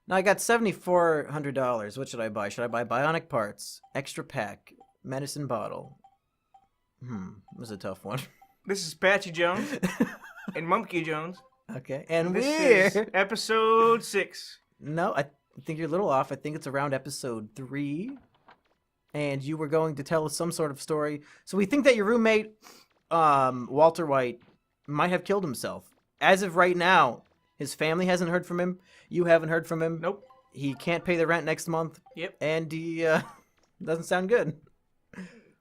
Now I got $7,400. What should I buy? Should I buy bionic parts, extra pack, medicine bottle? It was a tough one. This is Patchy Jones and Mumkey Jones. Okay, and This is episode 6. No, I think you're a little off. I think it's around episode 3. And you were going to tell us some sort of story. So we think that your roommate, Walter White, might have killed himself. As of right now, his family hasn't heard from him. You haven't heard from him. Nope. He can't pay the rent next month. Yep. And he doesn't sound good.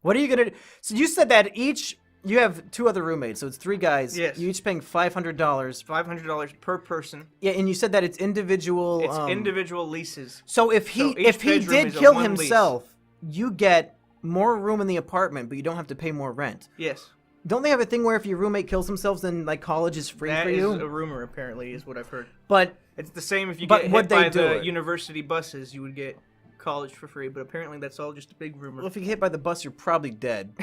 What are you going to do? So you said that you have 2 other roommates, so it's 3 guys. Yes. You're each paying $500. $500 per person. Yeah, and you said that it's individual. It's individual leases. So if he did kill himself, you get more room in the apartment, but you don't have to pay more rent. Yes. Don't they have a thing where if your roommate kills themselves, then like college is free for you? That is a rumor, apparently, is what I've heard. But it's the same if you get hit by the university buses, you would get college for free. But apparently, that's all just a big rumor. Well, if you get hit by the bus, you're probably dead.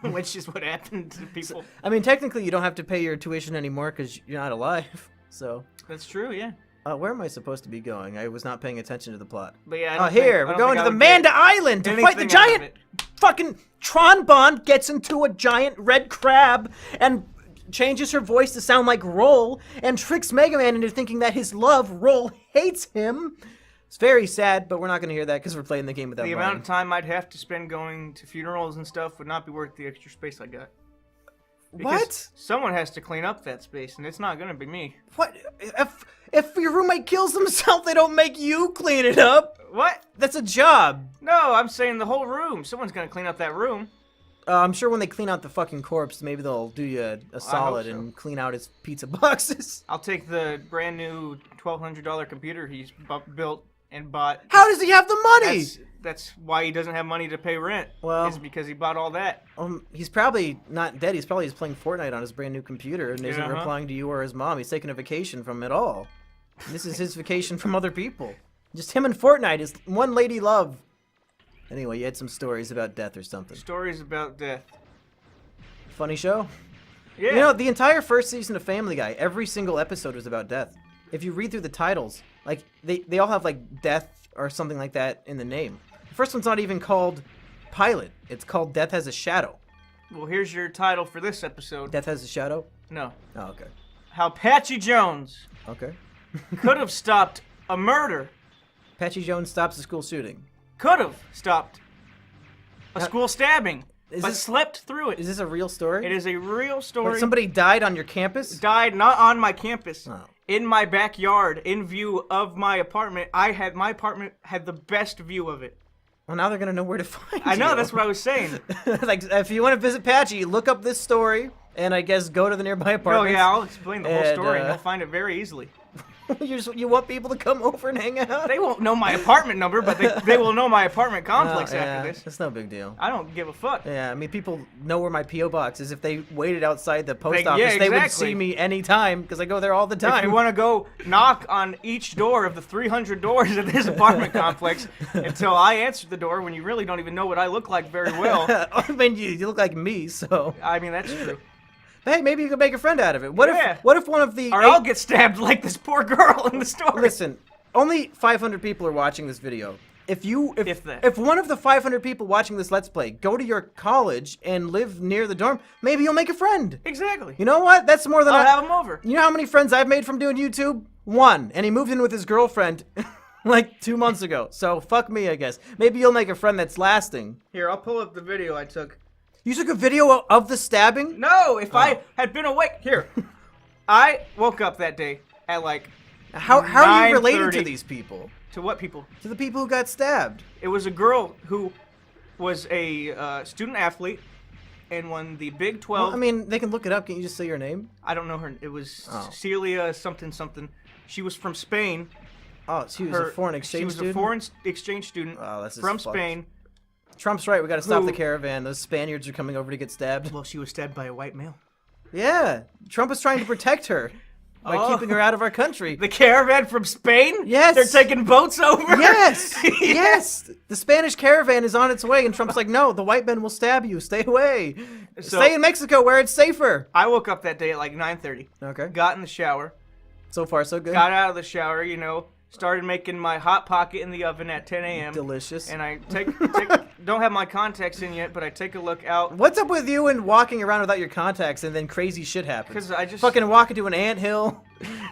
Which is what happened to people. So, I mean, technically, you don't have to pay your tuition anymore because you're not alive. So that's true, yeah. Where am I supposed to be going? I was not paying attention to the plot. But yeah, we're going to the Manda Island to fight the giant fucking Tron Bond gets into a giant red crab and changes her voice to sound like Roll and tricks MegaMan into thinking that his love, Roll, hates him. It's very sad, but we're not going to hear that because we're playing the game without The amount of time I'd have to spend going to funerals and stuff would not be worth the extra space I got. Because what? Someone has to clean up that space, and it's not going to be me. What? If your roommate kills himself, they don't make you clean it up. What? That's a job. No, I'm saying the whole room. Someone's going to clean up that room. I'm sure when they clean out the fucking corpse, maybe they'll do you a solid and clean out his pizza boxes. I'll take the brand new $1,200 computer he's built and bought. How does he have the money? That's why he doesn't have money to pay rent. Well, is because he bought all that. He's probably not dead. He's probably just playing Fortnite on his brand new computer and isn't replying to you or his mom. He's taking a vacation from it all. This is his vacation from other people. Just him and Fortnite is one lady love. Anyway, you had some stories about death or something. Stories about death. Funny show? Yeah. You know, the entire first season of Family Guy, every single episode was about death. If you read through the titles, like, they all have, like, death or something like that in the name. The first one's not even called Pilot. It's called Death Has a Shadow. Well, here's your title for this episode. Death Has a Shadow? No. Oh, okay. How Patchy Jones could have stopped a murder. Patchy Jones stops a school shooting. Could have stopped a school stabbing, but slept through it. Is this a real story? It is a real story. Like somebody died on your campus? Died not on my campus. Oh. In my backyard, in view of my apartment. My apartment had the best view of it. Well, now they're going to know where to find you. I know, that's what I was saying. Like, if you want to visit Patchy, look up this story, and I guess go to the nearby apartment. Oh, yeah, I'll explain the whole story, and they'll find it very easily. You want people to come over and hang out? They won't know my apartment number, but they will know my apartment complex after this. It's no big deal. I don't give a fuck. Yeah, I mean, people know where my P.O. box is. If they waited outside the post office, they would see me anytime, because I go there all the time. If you want to go knock on each door of the 300 doors of this apartment complex until I answer the door, when you really don't even know what I look like very well. I mean, you look like me, so... I mean, that's true. Hey, maybe you could make a friend out of it. What if one of the... Or I'll get stabbed like this poor girl in the story. Listen, only 500 people are watching this video. If one of the 500 people watching this Let's Play go to your college and live near the dorm, maybe you'll make a friend. Exactly. You know what? That's more than I'll have him over. You know how many friends I've made from doing YouTube? 1. And he moved in with his girlfriend like 2 months ago. So fuck me, I guess. Maybe you'll make a friend that's lasting. Here, I'll pull up the video I took. You took a video of the stabbing? No, if I had been awake. Here. I woke up that day at like How are you related to these people? To what people? To the people who got stabbed. It was a girl who was a student athlete and won the Big 12. Well, I mean, they can look it up. Can't you just say your name? I don't know her. It was Celia something. She was from Spain. Oh, she was a foreign exchange student? She was a foreign exchange student from Spain. Trump's right. We got to stop the caravan. Those Spaniards are coming over to get stabbed. Well, she was stabbed by a white male. Yeah. Trump is trying to protect her by keeping her out of our country. The caravan from Spain? Yes. They're taking boats over? Yes. Yes. The Spanish caravan is on its way, and Trump's like, no, the white men will stab you. Stay away. Stay in Mexico where it's safer. I woke up that day at like 9:30. Okay. Got in the shower. So far, so good. Got out of the shower, started making my hot pocket in the oven at 10 a.m. Delicious. And I don't have my contacts in yet, but I take a look out. What's up with you and walking around without your contacts and then crazy shit happens? Because I just fucking walk into an anthill.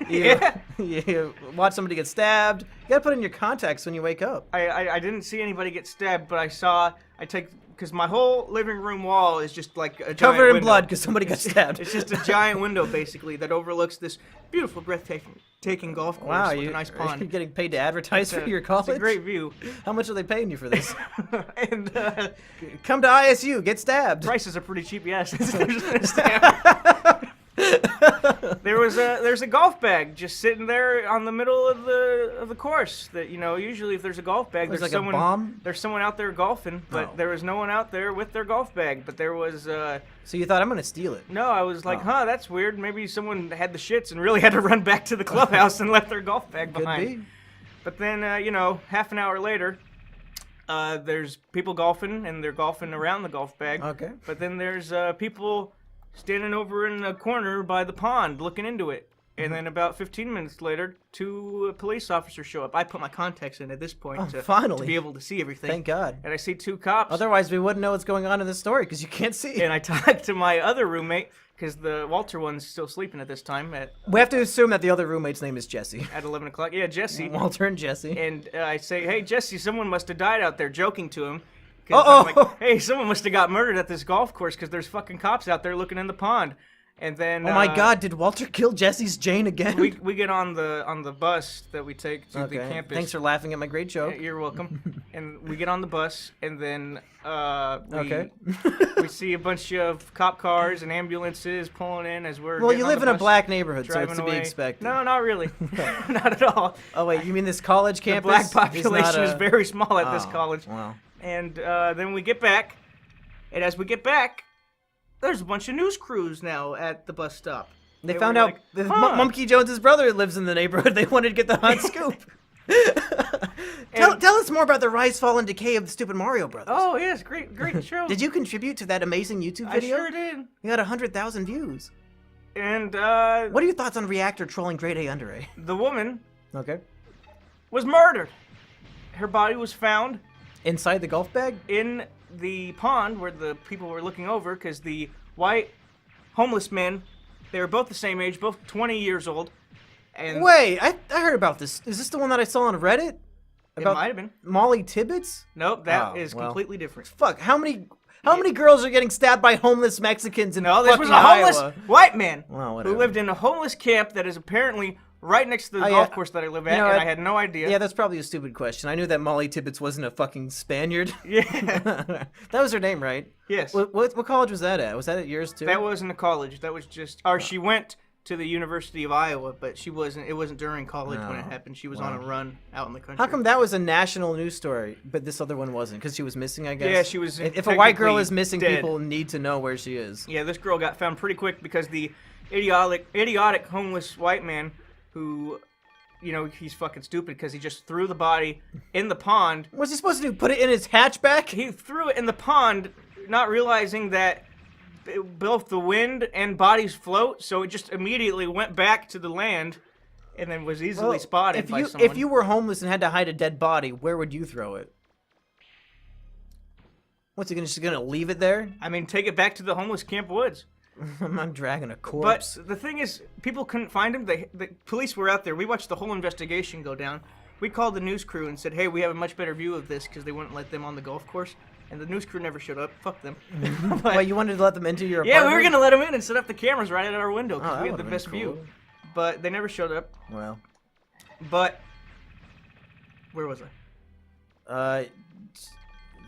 Yeah. You watch somebody get stabbed. You gotta put in your contacts when you wake up. I didn't see anybody get stabbed, but because my whole living room wall is just like a Covered in window. blood because somebody got stabbed. It's just a giant window, basically, that overlooks this beautiful, breathtaking golf course Wow, with a nice pond. You're getting paid to advertise for your college? It's a great view. How much are they paying you for this? And come to ISU, get stabbed. prices are pretty cheap, yes. They're just gonna stab. There's a golf bag just sitting there on the middle of the course. That usually if there's a golf bag, There's there's like someone a bomb? there's someone out there golfing, but Oh. there was no one out there with their golf bag. But there was So you thought, I'm gonna steal it. no. I was like, Oh. huh, that's weird. Maybe someone had the shits and really had to run back to the clubhouse and left their golf bag Could behind. be. But then half an hour later, there's people golfing and they're golfing around the golf bag. Okay. But then there's people standing over in a corner by the pond looking into it. And then about 15 minutes later, 2 police officers show up. I put my contacts in at this point to finally. be able to see everything. Thank God. And I see 2 cops. Otherwise, we wouldn't know what's going on in the story because you can't see. And I talked to my other roommate, because the Walter one's still sleeping at this time We have to assume that the other roommate's name is Jesse. at 11 o'clock. Yeah, Jesse. Walter and Jesse. And I say, hey, Jesse, someone must have died out there, joking to him. 'Cause Uh-oh. I'm like, hey, someone must have got murdered at this golf course because there's fucking cops out there looking in the pond. And then Oh my God! Did Walter kill Jesse's Jane again? we get on the bus that we take to the campus. Thanks for laughing at my great joke. Yeah, you're welcome. And we get on the bus, and then Okay. we see a bunch of cop cars and ambulances pulling in as we're. Well, getting you on live the in a bus, black neighborhood, so it's driving to be away. expected. No, not really. Not at all. Oh wait, you mean this college The campus? black is population not is very small at this Oh, college. Wow. And then we get back, and as we get back, there's a bunch of news crews now at the bus stop. They were found out like, that huh. Mumkey Jones's brother lives in the neighborhood. They wanted to get the hot scoop. Tell us more about the rise, fall, and decay of the stupid Mario Brothers. Oh yes, great show. Did you contribute to that amazing YouTube I video? sure did. You got 100,000 views. And What are your thoughts on Reactor trolling grade A under A? the woman Okay. was murdered. Her body was found Inside the golf bag? in the pond where the people were looking over, because the white homeless men, they were both the same age, both 20 years old. And Wait, I heard about this. Is this the one that I saw on Reddit? it About might have been. Molly Tibbetts? Nope, that Oh, is well. completely different. Fuck, how many girls are getting stabbed by homeless Mexicans in No, this fucking was a homeless Iowa? white man Well, who whatever. lived in a homeless camp that is apparently right next to the Oh, yeah. golf course that I live at, You know, and I had no idea. Yeah, that's probably a stupid question. I knew that Molly Tibbetts wasn't a fucking Spaniard. Yeah. That was her name, right? Yes. What college was that at? Was that at yours too? That wasn't a college. That was just, or she went to the University of Iowa, but she wasn't. It wasn't during college when it Oh, happened. She was on a run out in the country. How come that was a national news story, but this other one wasn't? Because she was missing, I guess. Yeah, she was If a white girl technically is missing, dead. people need to know where she is. Yeah, this girl got found pretty quick because the idiotic homeless white man who, he's fucking stupid because he just threw the body in the pond. What's he supposed to do? Put it in his hatchback? He threw it in the pond, not realizing that both the wind and bodies float, so it just immediately went back to the land and then was easily spotted by someone. If you were homeless and had to hide a dead body, where would you throw it? What's he just gonna leave it there? I mean, take it back to the homeless camp woods. I'm not dragging a corpse. But the thing is, people couldn't find him. The police were out there. We watched the whole investigation go down. We called the news crew and said, hey, we have a much better view of this because they wouldn't let them on the golf course. And the news crew never showed up. Fuck them. Wait, you wanted to let them into your Yeah, apartment? we were going to let them in and set up the cameras right at our window because that we had the would've best been cool. view. But they never showed up. Well, But where was I?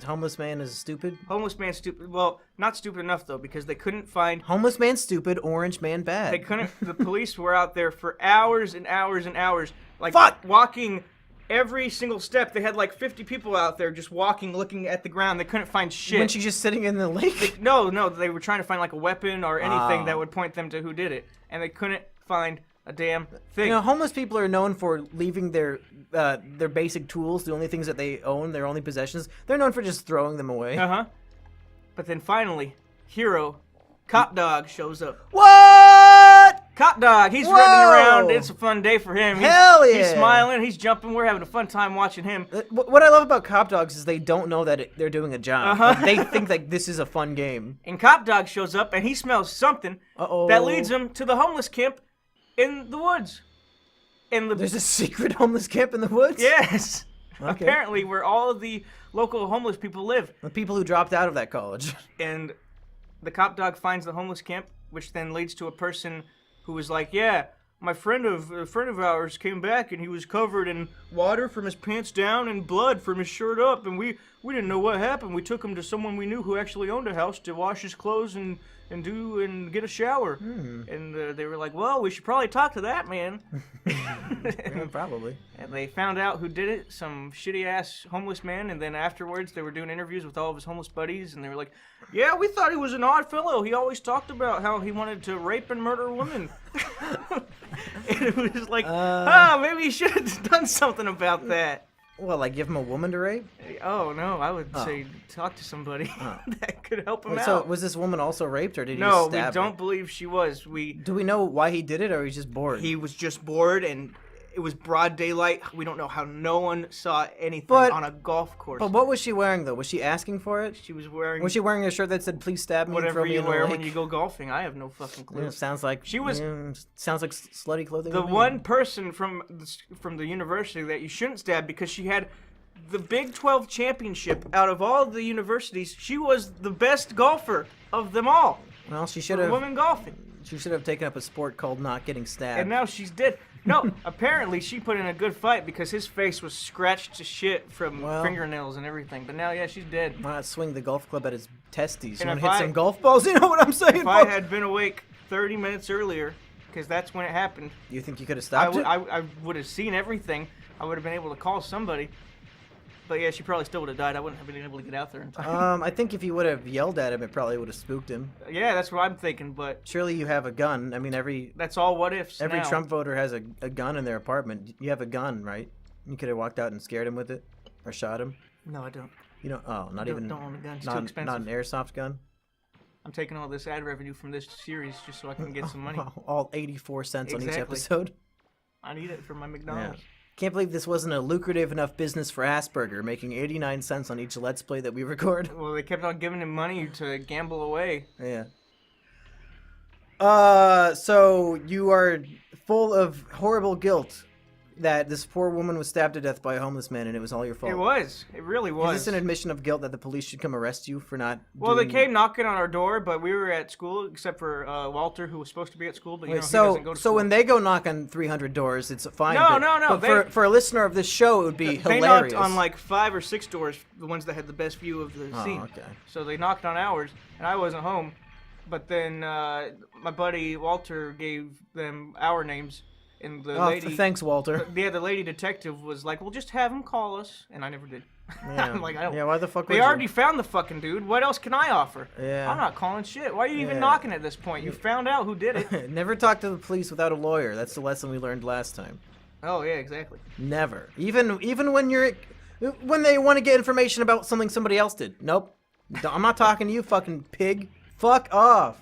Homeless man is stupid. Homeless man stupid. Well, not stupid enough though, because they couldn't find. Homeless man stupid, orange man bad. They couldn't. The police were out there for hours and hours and hours, like Fuck! walking every single step. They had like 50 people out there just walking, looking at the ground. They couldn't find shit. When she's just sitting in the lake? No, they were trying to find like a weapon or anything Oh. that would point them to who did it, and they couldn't find a damn thing. You know, homeless people are known for leaving their basic tools, the only things that they own, their only possessions. They're known for just throwing them away. Uh-huh. But then finally, Hero, Cop Dog, shows up. What? Cop Dog, he's Whoa! running around. It's a fun day for him. Hell yeah! He's smiling, he's jumping. We're having a fun time watching him. What I love about Cop Dogs is they don't know that they're doing a job. Uh-huh. Like, they think like this is a fun game. And Cop Dog shows up, and he smells something that leads him to the homeless camp in the woods. There's a secret homeless camp in the woods? Yes. Okay. Apparently, where all of the local homeless people live. The people who dropped out of that college. And the Cop Dog finds the homeless camp, which then leads to a person who was like, yeah, a friend of ours came back and he was covered in water from his pants down and blood from his shirt up, and we didn't know what happened. We took him to someone we knew who actually owned a house to wash his clothes and get a shower. And they were like, well, we should probably talk to that man. Yeah, probably. And they found out who did it, some shitty ass homeless man, and then afterwards they were doing interviews with all of his homeless buddies, and they were like, yeah, we thought he was an odd fellow. He always talked about how he wanted to rape and murder women. And it was like, maybe you should have done something about that. Well, like give him a woman to rape? Oh, no, I would say talk to somebody that could help him out. So was this woman also raped, or did he No, just we stab don't her? believe she was. Do we know why he did it, or he's just bored? He was just bored, and it was broad daylight. We don't know how no one saw anything on a golf course. But what was she wearing, though? Was she asking for it? She was wearing... Was she wearing a shirt that said, please stab me and whatever throw me you in the wear lake? when you go golfing. I have no fucking clue. Yeah, sounds like... She was... sounds like slutty clothing. The to me. one person from the university that you shouldn't stab because she had the Big 12 championship out of all the universities. She was the best golfer of them all. Well, she For should have... women golfing. She should have taken up a sport called not getting stabbed. And now she's dead. No, apparently she put in a good fight because his face was scratched to shit from fingernails and everything. But now, yeah, she's dead. Why not swing the golf club at his testes? You And want to if hit I- some golf balls? You know what I'm saying? If I had been awake 30 minutes earlier, because that's when it happened, You think you could have stopped it? I would have seen everything. I would have been able to call somebody. But yeah, she probably still would have died. I wouldn't have been able to get out there in time. I think if you would have yelled at him, it probably would have spooked him. Yeah, that's what I'm thinking, but Surely you have a gun. I mean, every that's all what ifs now. Trump voter has a gun in their apartment. You have a gun, right? You could have walked out and scared him with it, or shot him. No, I don't. You don't. Oh, not Don't- even. don't own a gun. It's too not, expensive. Not an airsoft gun. I'm taking all this ad revenue from this series just so I can get some money. All 84 cents on each Exactly. episode. I need it for my McDonald's. Can't believe this wasn't a lucrative enough business for Asperger, making 89 cents on each Let's Play that we record. Well, they kept on giving him money to gamble away. Yeah. So you are full of horrible guilt that this poor woman was stabbed to death by a homeless man, and it was all your fault. It was. It really was. Is this an admission of guilt that the police should come arrest you for not? Well, they came knocking on our door, but we were at school, except for Walter, who was supposed to be at school, but he doesn't go to So school. when they go knock on 300 doors, it's fine. No, but, no, But for a listener of this show, it would be They hilarious. knocked on like 5 or 6 doors, the ones that had the best view of the scene. okay. So they knocked on ours, and I wasn't home. But then my buddy Walter gave them our names, and the lady. Thanks, Walter. Yeah, the lady detective was like, "Well, just have him call us," and I never did. Yeah. I'm like, I don't. Yeah, why the fuck They would you? already found the fucking dude. What else can I offer? Yeah. I'm not calling shit. Why are you even Yeah. knocking at this point? You found out who did it. Never talk to the police without a lawyer. That's the lesson we learned last time. Oh yeah, exactly. Never. Even when they want to get information about something somebody else did. Nope. I'm not talking to you, fucking pig. Fuck off.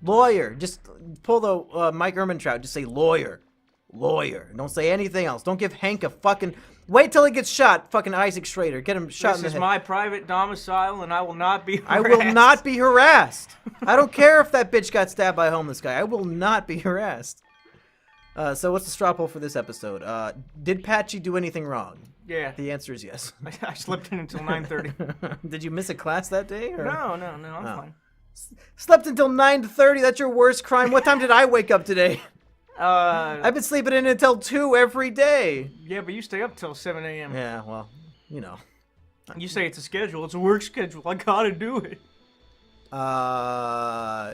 Lawyer. Just pull the Mike Ehrmantraut. Just say lawyer. Lawyer. Don't say anything else. Don't give Hank a fucking... Wait till he gets shot, fucking Isaac Schrader. Get him shot in the This is head. my private domicile, and I will not be harassed. I will not be harassed. I don't care if that bitch got stabbed by a homeless guy. I will not be harassed. So what's the straw poll for this episode? Did Patchy do anything wrong? Yeah. The answer is yes. I slept in until 9:30. Did you miss a class that day? Or? No, I'm fine. Slept until 9:30. That's your worst crime. What time did I wake up today? I've I've been sleeping in until 2 every day. Yeah, but you stay up till 7 a.m. Yeah, well, you know. You say it's a schedule. It's a work schedule. I gotta do it.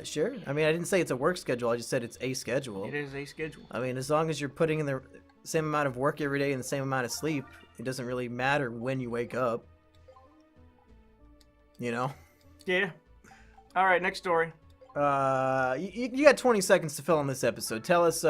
Sure. I mean, I didn't say it's a work schedule. I just said it's a schedule. It is a schedule. I mean, as long as you're putting in the same amount of work every day and the same amount of sleep, it doesn't really matter when you wake up. You know? Yeah. All right, next story. You got 20 seconds to fill in this episode. Tell us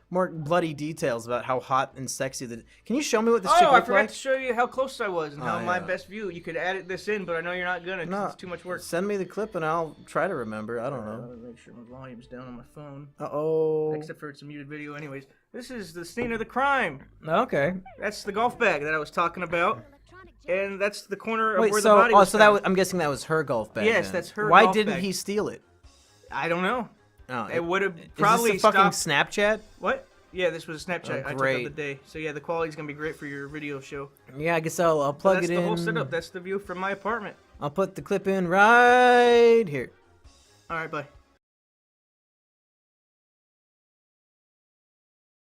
more bloody details about how hot and sexy that. Can you show me what this chick Oh, I looked forgot like? to show you how close I was and how my yeah. best view. You could edit this in, but I know you're not gonna. 'Cause it's too much work. Send me the clip and I'll try to remember. I don't know. Let me make sure my volume's down on my phone. Uh-oh. Except for it's a muted video, anyways. This is the scene of the crime. Okay. That's the golf bag that I was talking about, and that's the corner of Wait, where so the body was so that found. was, I'm guessing that was her golf bag. Yes, then. that's her Why golf didn't bag. he steal it? I don't know. Oh, It would have Is probably this a fucking stopped. Snapchat? What? Yeah, this was a Snapchat I took great. of the day. So yeah, the quality's gonna be great for your video show. Yeah, I guess I'll So plug that's it in. the whole setup. That's the view from my apartment. I'll put the clip in right here. All right, bye.